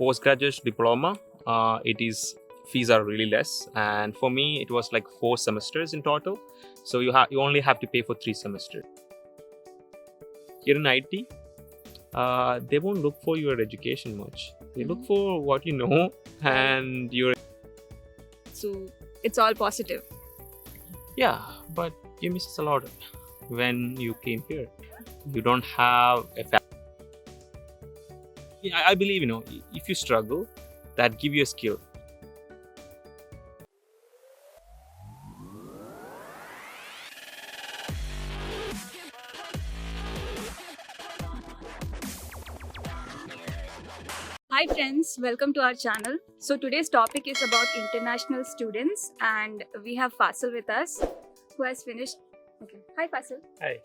postgraduate diploma. It is fees are really less, and for me it was like 4 semesters in total. So you only have to pay for 3 semesters. Here in IT, they won't look for your education much. They look for what you know and your So it's all positive. yeah, but you miss a lot when you came here. You don't have a I believe if you struggle, that give you a skill. Hi friends, welcome to our channel. So today's topic is about international students and we have Fasil with us who has finished. Okay. Hi Fasil. Hi.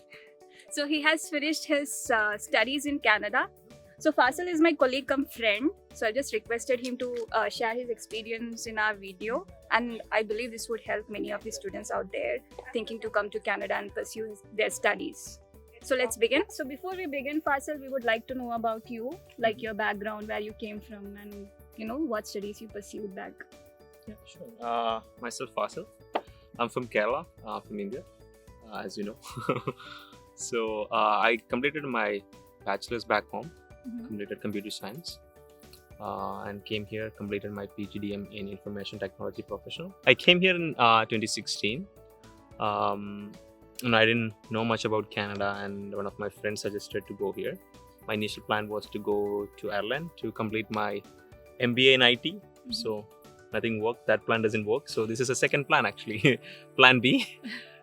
So he has finished his studies in Canada. So Fasil is my colleague come friend. So I just requested him to share his experience in our video, and I believe this would help many of the students out there thinking to come to Canada and pursue their studies. So let's begin. So before we begin, Fasil, we would like to know about you, like your background, where you came from, and what studies you pursued back. Yeah, sure. Myself, Fasil. I'm from Kerala, from India, as you know. So I completed my bachelor's back home, completed computer science, and came here, completed my PGDM in information technology professional. I came here in 2016. And I didn't know much about Canada, and one of my friends suggested to go here. My initial plan was to go to Ireland to complete my MBA in IT. So nothing worked. That plan doesn't work. So this is a second plan actually, plan B.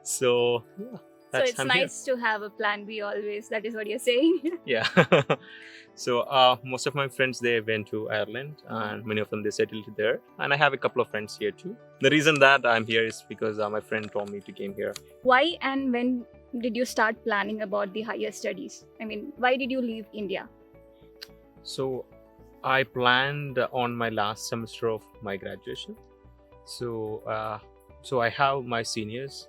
So yeah, So it's I'm nice to have a plan B always. That is what you're saying. here. Yeah. So most of my friends, they went to Ireland, and many of them they settled there. And I have a couple of friends here too. The reason that I'm here is because my friend told me to came here. Why and when did you start planning about the higher studies? I mean, why did you leave India? So I planned on my last semester of my graduation. So I have my seniors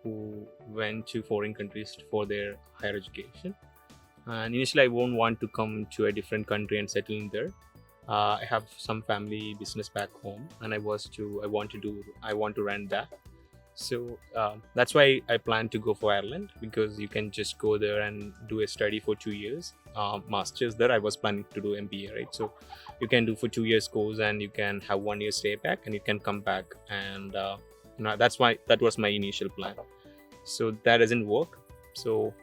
who went to foreign countries for their higher education. And initially, I won't want to come to a different country and settle in there. I have some family business back home, and I want to run that. So that's why I plan to go for Ireland, because you can just go there and do a study for 2 years, masters there. I was planning to do MBA, right? So you can do for 2 years course, and you can have 1 year stay back, and you can come back, and that was my initial plan. So that doesn't work. So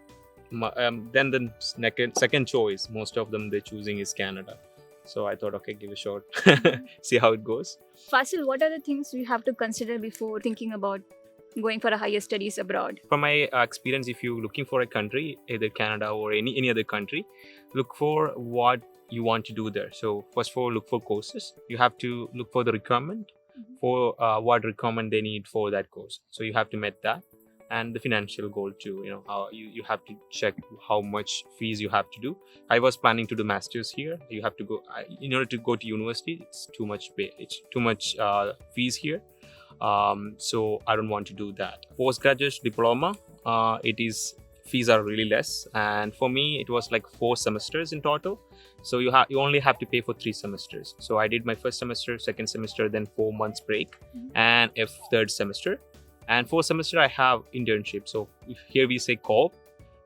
then the second choice, most of them they're choosing is Canada. So I thought, okay, give a shot, see how it goes. Fasil, what are the things you have to consider before thinking about going for a higher studies abroad? From my experience, if you're looking for a country, either Canada or any other country, look for what you want to do there. So first of all, look for courses. You have to look for the requirement for what requirement they need for that course. So you have to meet that, and the financial goal too. You have to check how much fees you have to do. I was planning to do masters here. You have to go in order to go to university. It's too much fees here. So I don't want to do that. Postgraduate diploma, it is fees are really less, and for me it was like 4 semesters in total. So you only have to pay for 3 semesters. So I did my first semester, second semester, then 4 months break, and a third semester. And 4th semester I have internship. So here we say co-op.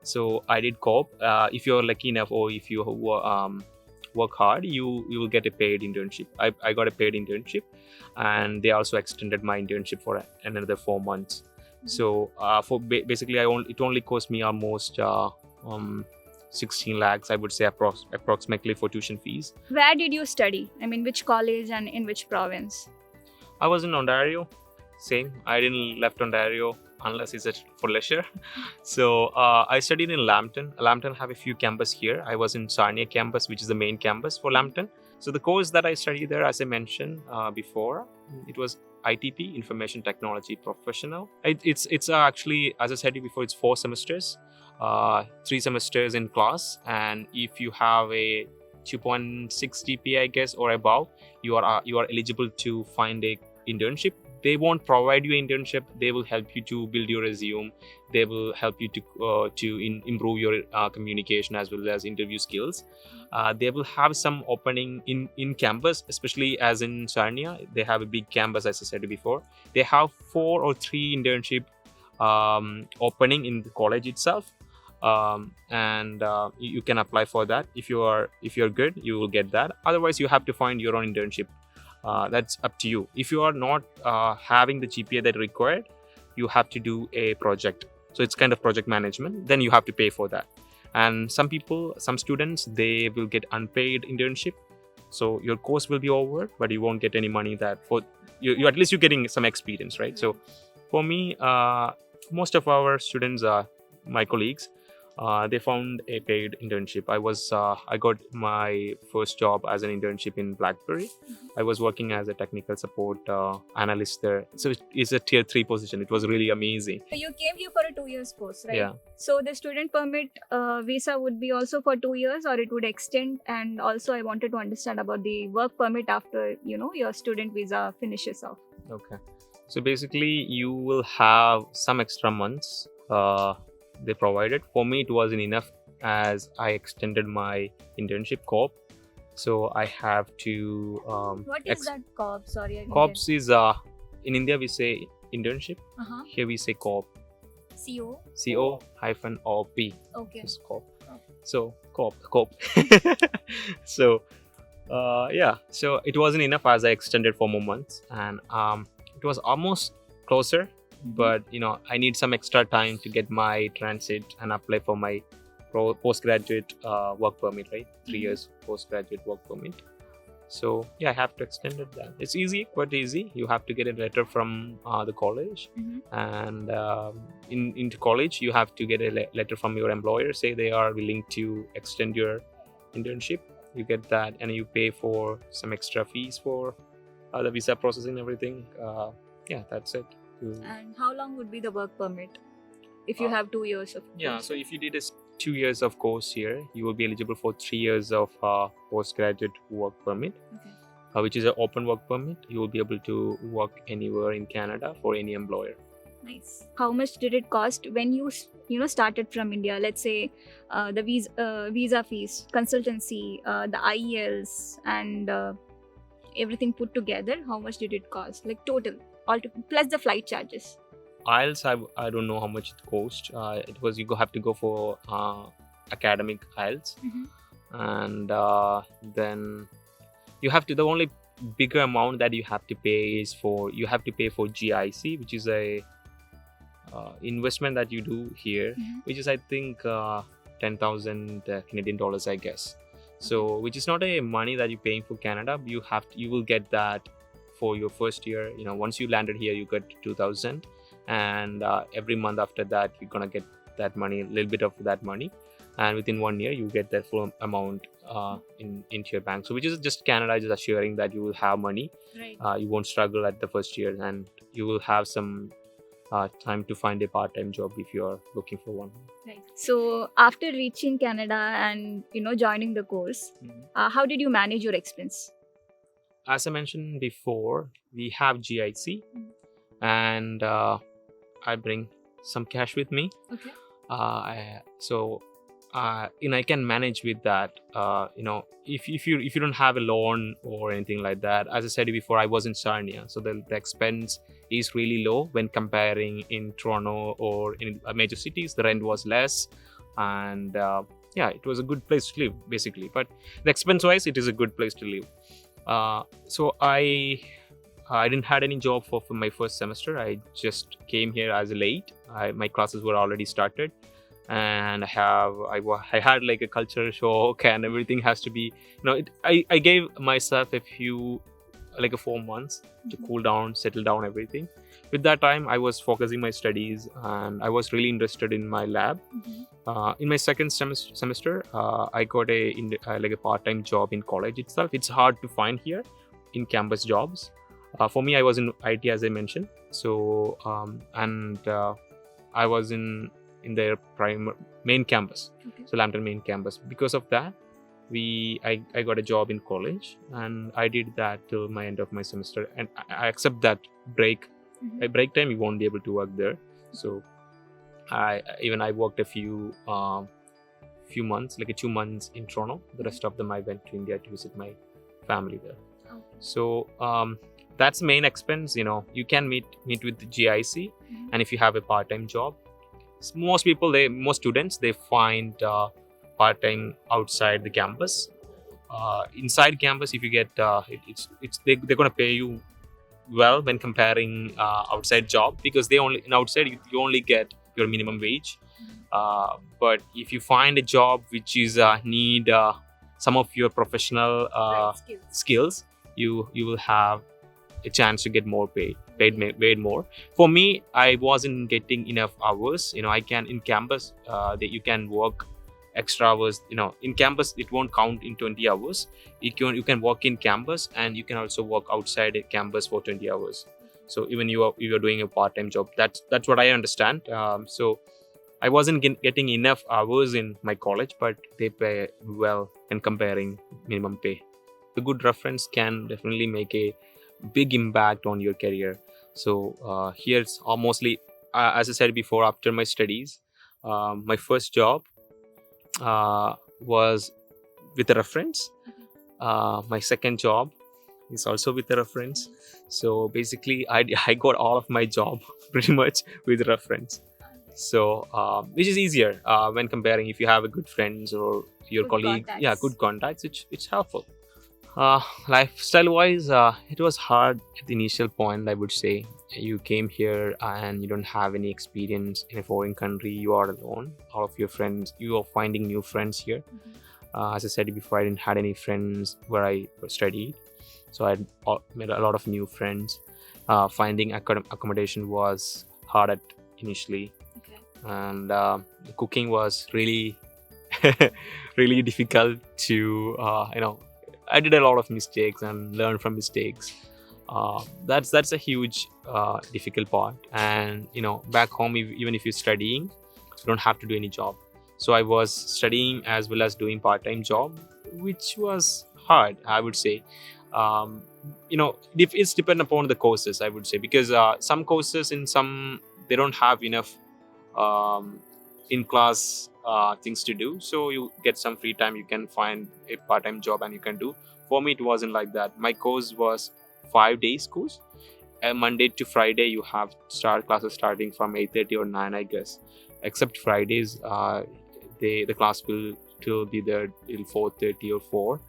So I did co-op. If you're lucky enough, or if you work hard, you will get a paid internship. I got a paid internship, and they also extended my internship for another 4 months. So basically it only cost me almost 16 lakhs, I would say, approximately, for tuition fees. Where did you study? I mean, which college and in which province? I was in Ontario. Same. I didn't left Ontario unless it's for leisure. So I studied in Lambton. Lambton have a few campus here. I was in Sarnia campus, which is the main campus for Lambton. So the course that I studied there, as I mentioned before, it was ITP, Information Technology Professional. It's actually, as I said before, it's 4 semesters, 3 semesters in class, and if you have a 2.6 GPA, I guess, or above, you are eligible to find a internship they won't provide you internship. They will help you to build your resume. They will help you to improve your communication as well as interview skills. They will have some opening in campus, especially as in Sarnia. They have a big campus, as I said before. They have 4 or 3 internship opening in the college itself. And you can apply for that. If you're good, you will get that. Otherwise, you have to find your own internship. That's up to you. If you are not having the GPA that required, you have to do a project. So it's kind of project management. Then you have to pay for that. And some students, they will get unpaid internship. So your course will be over, but you won't get any money that for you. At least you're getting some experience, right? So for me, most of our students are my colleagues. They found a paid internship. I got my first job as an internship in BlackBerry. I was working as a technical support analyst there. So it's a tier 3 position. It was really amazing. So you came here for a 2 years course, right? Yeah. So the student permit visa would be also for 2 years, or it would extend. And also I wanted to understand about the work permit after, your student visa finishes off. Okay. So basically you will have some extra months they provided. For me, it wasn't enough as I extended my internship COP. So I have to. What is that COP? Sorry, I didn't COPS is in India we say internship. Uh-huh. Here we say COP. CO. CO-OP. Okay. It's COP. So COP. So yeah. So it wasn't enough as I extended for more months, and it was almost closer. But I need some extra time to get my transit and apply for my postgraduate work permit, right? 3 years postgraduate work permit. So yeah, I have to extend it. That it's easy, quite easy. You have to get a letter from the college, and into college you have to get a letter from your employer, say they are willing to extend your internship. You get that, and you pay for some extra fees for the visa processing and everything. Yeah, that's it. And how long would be the work permit if you have 2 years of course? Yeah, so if you did 2 years of course here, you will be eligible for 3 years of postgraduate work permit, which is an open work permit. You will be able to work anywhere in Canada for any employer. Nice. How much did it cost when you started from India? Let's say the visa fees, consultancy, the IELTS, and everything put together. How much did it cost? Like total, plus the flight charges. IELTS, I don't know how much it cost. It was you have to go for academic IELTS, and then you have to. The only bigger amount that you have to pay is you have to pay for GIC, which is a investment that you do here, which is I think 10,000 Canadian dollars, I guess. So which is not a money that you're paying for Canada. You will get that for your first year. Once you landed here, you get 2,000, and every month after that you're gonna get that money, a little bit of that money, and within 1 year you get that full amount into your bank. So which is just Canada just assuring that you will have money. Right. You won't struggle at the first year, and you will have some time to find a part-time job if you are looking for one. Right. So after reaching Canada and joining the course, how did you manage your expense? As I mentioned before, we have GIC, and I bring some cash with me. Okay. I can manage with that. If you don't have a loan or anything like that, as I said before, I was in Sarnia, so the expense is really low when comparing in Toronto or in major cities. The rent was less, and it was a good place to live basically. But the expense wise, it is a good place to live. So I didn't had any job for my first semester. I just came here as late. My classes were already started, and I had like a culture shock, and everything has to be I gave myself a few 4 months to cool down, settle down everything. With that time, I was focusing my studies, and I was really interested in my lab. In my second semester, I got a part-time job in college itself. It's hard to find here in campus jobs. For me, I was in IT, as I mentioned. So I was in their main campus, so Lambton main campus. Because of that, I got a job in college, and I did that till my end of my semester. And I accept that break. Mhm. At break time, you won't be able to work there. So I worked a few months, like 2 months in Toronto. The rest of them I went to India to visit my family there. Okay. So that's the main expense. You can meet with the GIC, Mhm. and if you have a part-time job, most students they find part-time outside the campus. Inside campus, if you get they're gonna pay you well when comparing outside job, because they only in outside you only get your minimum wage. But if you find a job which is need some of your professional Right, skills. skills, you will have a chance to get more paid more. For me, I wasn't getting enough hours. I can in campus that you can work extra hours. In campus it won't count in 20 hours. You can work in campus, and you can also work outside a campus for 20 hours. So even you are doing a part-time job. That's what I understand. So I wasn't getting enough hours in my college, but they pay well in comparing minimum pay. A good reference can definitely make a big impact on your career. So here's mostly, as I said before, after my studies, my first job was with a reference. My second job is also with a reference. So basically, I got all of my job pretty much with reference. So which is easier when comparing if you have a good friends or your Good colleague. Yeah, contacts. good contacts. It's helpful. Lifestyle wise, it was hard at the initial point. I would say you came here and you don't have any experience in a foreign country. You are alone. All of your friends, you are finding new friends here. Mhm. As I said before, I didn't had any friends where I studied, so I made a lot of new friends. Finding accommodation was hard at initially, Okay. and cooking was really really difficult to I did a lot of mistakes and learned from mistakes. That's a huge difficult part. And back home, even if you're studying, you don't have to do any job. So I was studying as well as doing part-time job, which was hard, I would say. It's depend upon the courses, I would say, because some courses in some they don't have enough um, in class things to do, so you get some free time, you can find a part-time job and you can do. For me it wasn't like that. My course was 5 days course, and Monday to Friday you have start classes starting from 8:30 or 9, I guess, except Fridays. The class will be there till 4:30 or 4,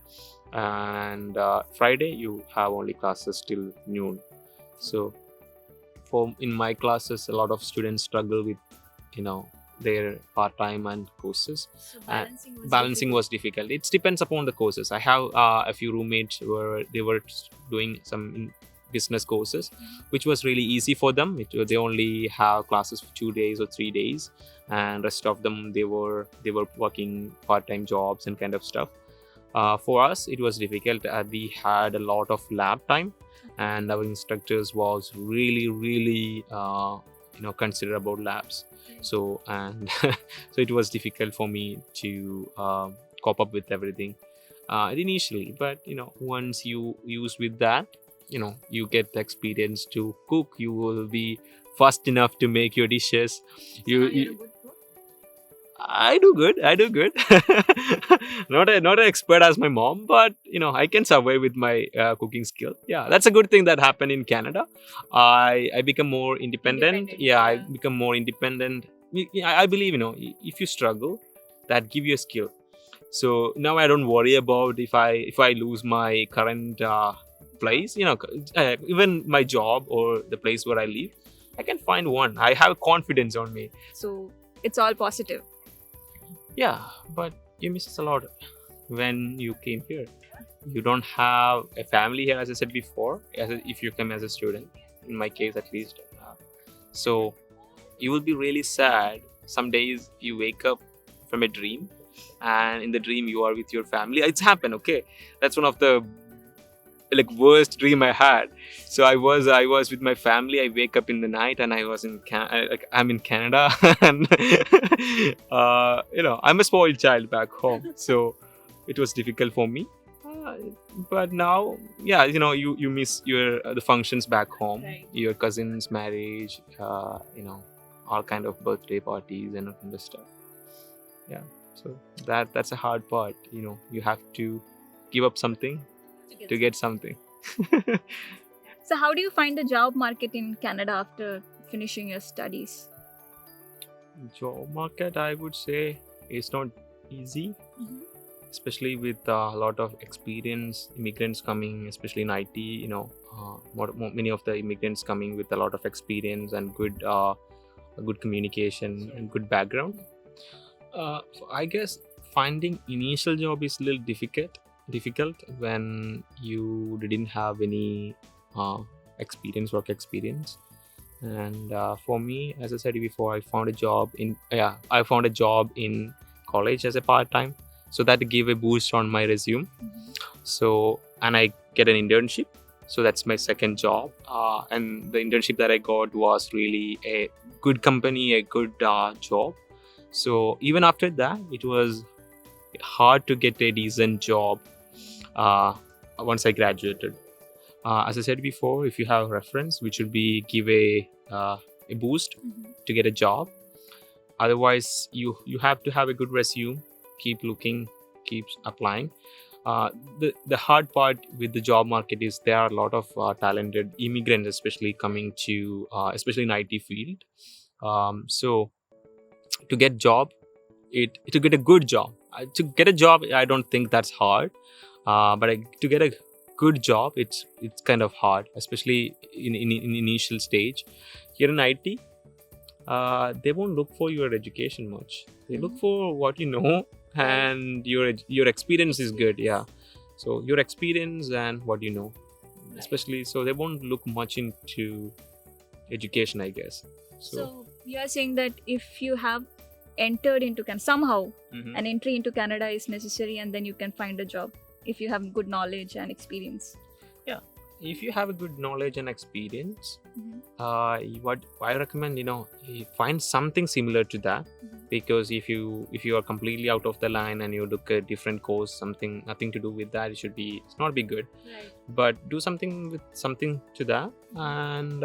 and Friday you have only classes till noon. So for in my classes, a lot of students struggle with their part-time and courses. So And balancing balancing was was difficult. It depends upon the courses. I have a few roommates where they were doing some business courses, which was really easy for them. They only have classes for 2 days or 3 days, and rest of them they were working part-time jobs and kind of stuff. For us it was difficult. We had a lot of lab time, and our instructors was really consider about labs. So and so it was difficult for me to cope up with everything initially. But once you use with that, you get the experience to cook. You will be fast enough to make your dishes. So you, now you're you a good cook? I do good. I do good. Not an expert as my mom, but I can survive with my cooking skill. Yeah, that's a good thing that happened in Canada. I become more independent. Independent, Yeah, I yeah. become more independent. I believe if you struggle, that give you a skill. So now I don't worry about if I lose my current place. Even my job or the place where I live, I can find one. I have confidence on me. So it's all positive. Yeah, but you miss a lot when you came here. You don't have a family here, as I said before, if you come as a student, in my case at least. So you will be really sad. Some days you wake up from a dream, and in the dream you are with your family. It's happened, okay? That's one of the worst dream I had. So I was with my family. I wake up in the night and I was I'm in Canada, and I'm a spoiled child back home. So it was difficult for me. Uh, but now, yeah, you miss your the functions back home, Right. your cousin's marriage, all kind of birthday parties and all kind of stuff. Yeah, so that's a hard part. You have to give up something to get something. So, how do you find the job market in Canada after finishing your studies? Job market, I would say, is not easy, especially with a lot of experienced immigrants coming, especially in IT. Many of the immigrants coming with a lot of experience and good communication and good background. So I guess finding initial job is a little difficult when you didn't have any work experience. And for me, as I said before, I found a job in college as a part-time, so that gave a boost on my resume. So, and I get an internship, so that's my second job. And the internship that I got was really a good company, a good job. So even after that, it was hard to get a decent job once I graduated. As I said before, if you have a reference, which should be give a boost to get a job. Otherwise, you have to have a good resume. Keep looking, keep applying. The hard part with the job market is there are a lot of talented immigrants, especially coming to especially in IT field. So to get to get a good job, to get a job, I don't think that's hard. But to get a good job, it's kind of hard, especially in initial stage. Here in IT, they won't look for your education much. They look for what you know, and your experience is good. Yeah, so your experience and what you know, especially, so they won't look much into education, I guess. So you are saying that if you have entered into somehow Mhm. an entry into Canada is necessary, and then you can find a job if you have good knowledge and experience. If you have a good knowledge and experience, what I recommend, you find something similar to that. Because if you are completely out of the line and you look at different course, something nothing to do with that, it's not be good. Right. But do something with something to that, and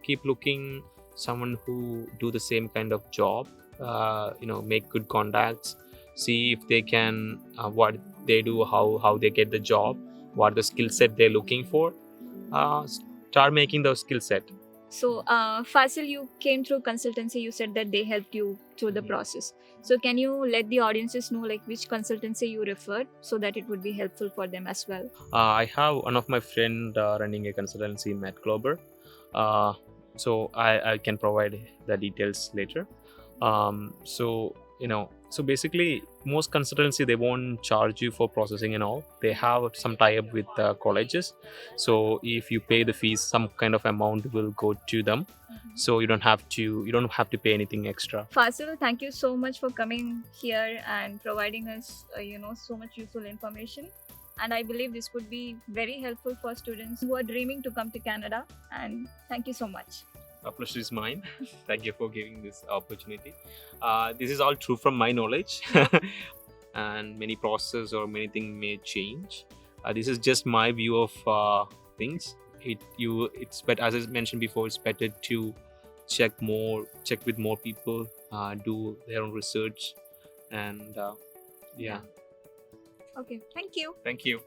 keep looking someone who do the same kind of job. Make good contacts, see if they can what they do, how they get the job, what the skill set they're looking for. Start making the skill set. So, Fasil, you came through consultancy. You said that they helped you through the process. So, can you let the audiences know like which consultancy you referred, so that it would be helpful for them as well? I have one of my friend running a consultancy in MedClover. So I can provide the details later. So basically, most consultancy, they won't charge you for processing and all. They have some tie-up with colleges. So if you pay the fees, some kind of amount will go to them. So you don't have to pay anything extra. Fasil, thank you so much for coming here and providing us, so much useful information. And I believe this would be very helpful for students who are dreaming to come to Canada. And thank you so much. A pleasure is mine. Thank you for giving this opportunity. This is all true from my knowledge, and many process or many things may change. This is just my view of things. It's but as I mentioned before, it's better to check with more people, do their own research, and yeah. Okay, thank you. Thank you.